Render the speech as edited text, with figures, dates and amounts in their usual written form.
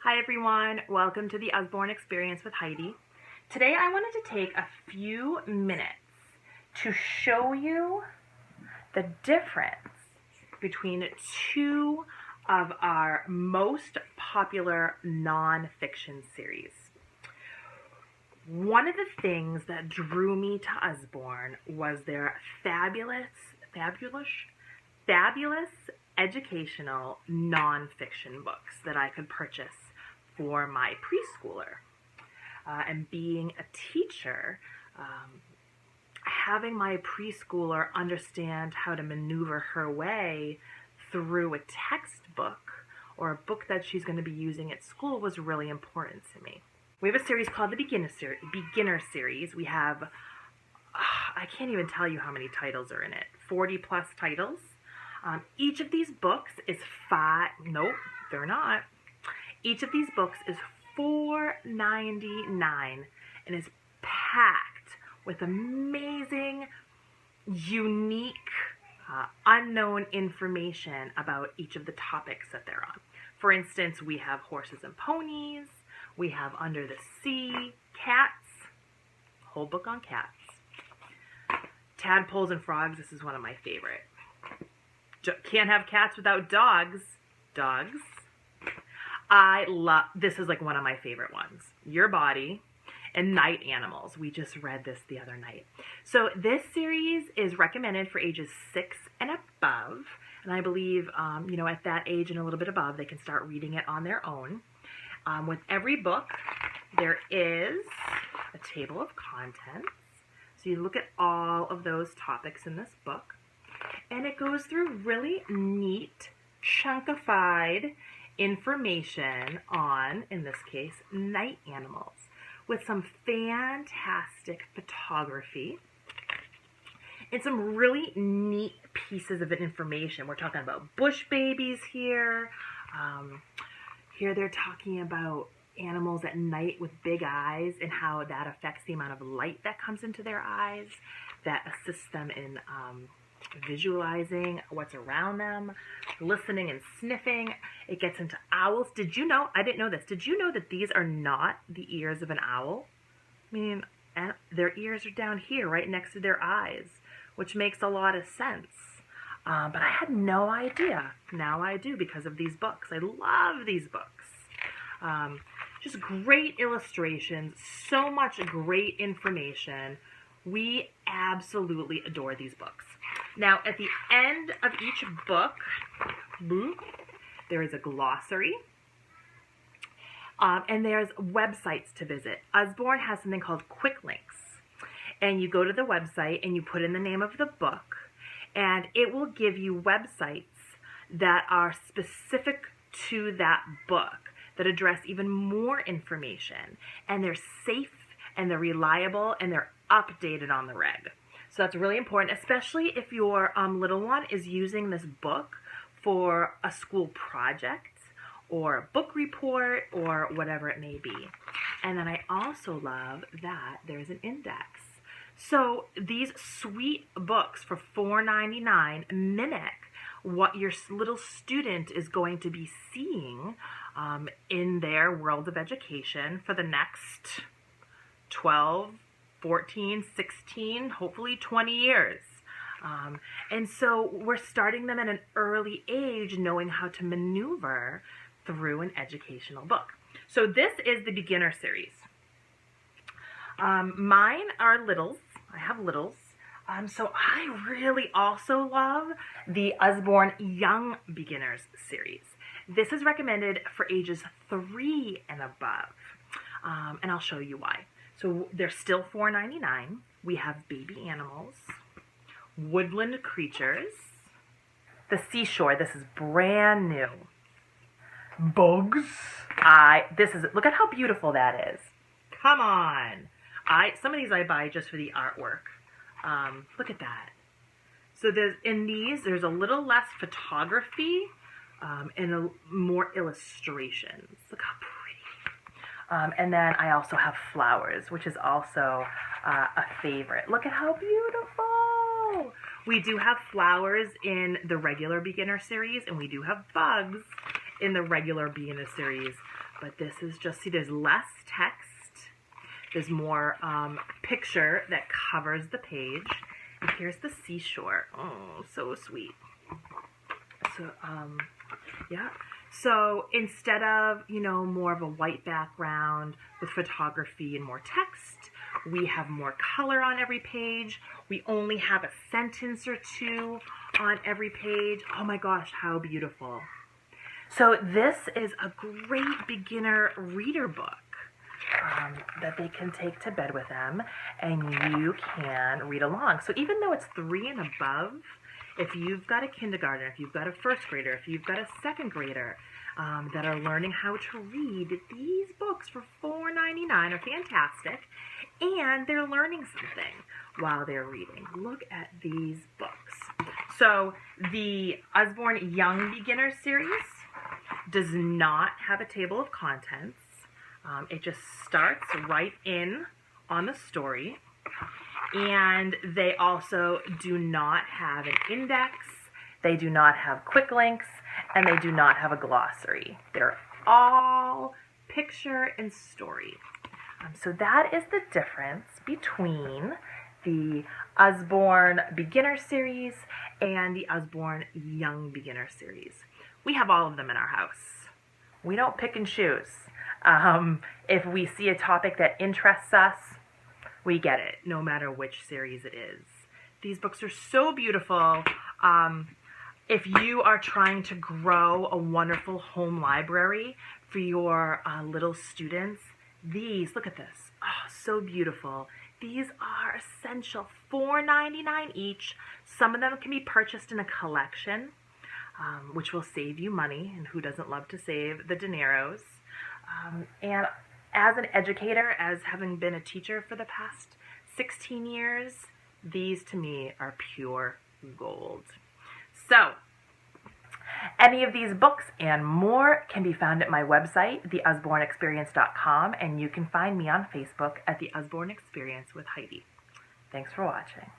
Hi everyone, welcome to the Usborne Experience with Heidi. Today I wanted to take a few minutes to show you the difference between two of our most popular nonfiction series. One of the things that drew me to Usborne was their fabulous educational nonfiction books that I could purchase for my preschooler. And being a teacher, having my preschooler understand how to maneuver her way through a textbook or a book that she's going to be using at school was really important to me. We have a series called the Beginner Series. We have, I can't even tell you how many titles are in it, 40 plus titles. Each of these books is nope, they're not. Each of these books is $4.99 and is packed with amazing, unique, unknown information about each of the topics that they're on. For instance, we have horses and ponies, we have Under the Sea, cats, whole book on cats. Tadpoles and frogs, this is one of my favorite. Can't have cats without dogs. Dogs. This is like one of my favorite ones. Your Body and Night Animals. We just read this the other night. So this series is recommended for ages 6 and above. And I believe, at that age and a little bit above, they can start reading it on their own. With every book, there is a table of contents. So you look at all of those topics in this book. And it goes through really neat, chunkified information on, in this case, night animals with some fantastic photography and some really neat pieces of information. We're talking about bush babies here. Here they're talking about animals at night with big eyes and how that affects the amount of light that comes into their eyes, that assists them in visualizing what's around them, listening and sniffing. It gets into owls. Did you know, I didn't know this, did you know that these are not the ears of an owl? I mean, their ears are down here right next to their eyes, which makes a lot of sense. But I had no idea. Now I do because of these books. I love these books. Just great illustrations, so much great information. We absolutely adore these books. Now, at the end of each book, there is a glossary, and there's websites to visit. Usborne has something called Quick Links, and you go to the website and you put in the name of the book, and it will give you websites that are specific to that book, that address even more information, and they're safe, and they're reliable, and they're updated on the reg. So that's really important, especially if your little one is using this book for a school project or a book report or whatever it may be. And then I also love that there's an index. So these sweet books for $4.99 mimic what your little student is going to be seeing in their world of education for the next 12, 14, 16, hopefully 20 years. And so we're starting them at an early age knowing how to maneuver through an educational book. So this is the Beginner Series. Mine are littles. I have littles. So I really also love the Usborne Young Beginners Series. This is recommended for ages 3 and above. And I'll show you why. So they're still $4.99. We have baby animals, woodland creatures, the seashore. This is brand new. Bugs. Look at how beautiful that is. Come on. Some of these I buy just for the artwork. Look at that. So there's a little less photography and more illustrations. Look how pretty. And then I also have flowers, which is also a favorite. Look at how beautiful. We do have flowers in the regular beginner series, and we do have bugs in the regular beginner series. But this is just, see, there's less text. There's more picture that covers the page. And here's the seashore. Oh, so sweet. So, yeah. So instead of, you know, more of a white background with photography and more text, we have more color on every page. We only have a sentence or two on every page. Oh my gosh, how beautiful. So this is a great beginner reader book that they can take to bed with them, and you can read along. So even though it's 3 and above, if you've got a kindergartner, if you've got a first grader, if you've got a second grader that are learning how to read, these books for $4.99 are fantastic, and they're learning something while they're reading. Look at these books. So the Usborne Young Beginner series does not have a table of contents. It just starts right in on the story. And they also do not have an index, they do not have quick links, and they do not have a glossary. They're all picture and story. So that is the difference between the Usborne Beginner series and the Usborne Young Beginner series. We have all of them in our house. We don't pick and choose. If we see a topic that interests us, we get it, no matter which series it is. These books are so beautiful. If you are trying to grow a wonderful home library for your little students, these, look at this, oh, so beautiful. These are essential, $4.99 each. Some of them can be purchased in a collection, which will save you money, and who doesn't love to save the dineros? And as an educator, as having been a teacher for the past 16 years, these to me are pure gold. So, any of these books and more can be found at my website, theusborneexperience.com, and you can find me on Facebook at The Usborne Experience with Heidi. Thanks for watching.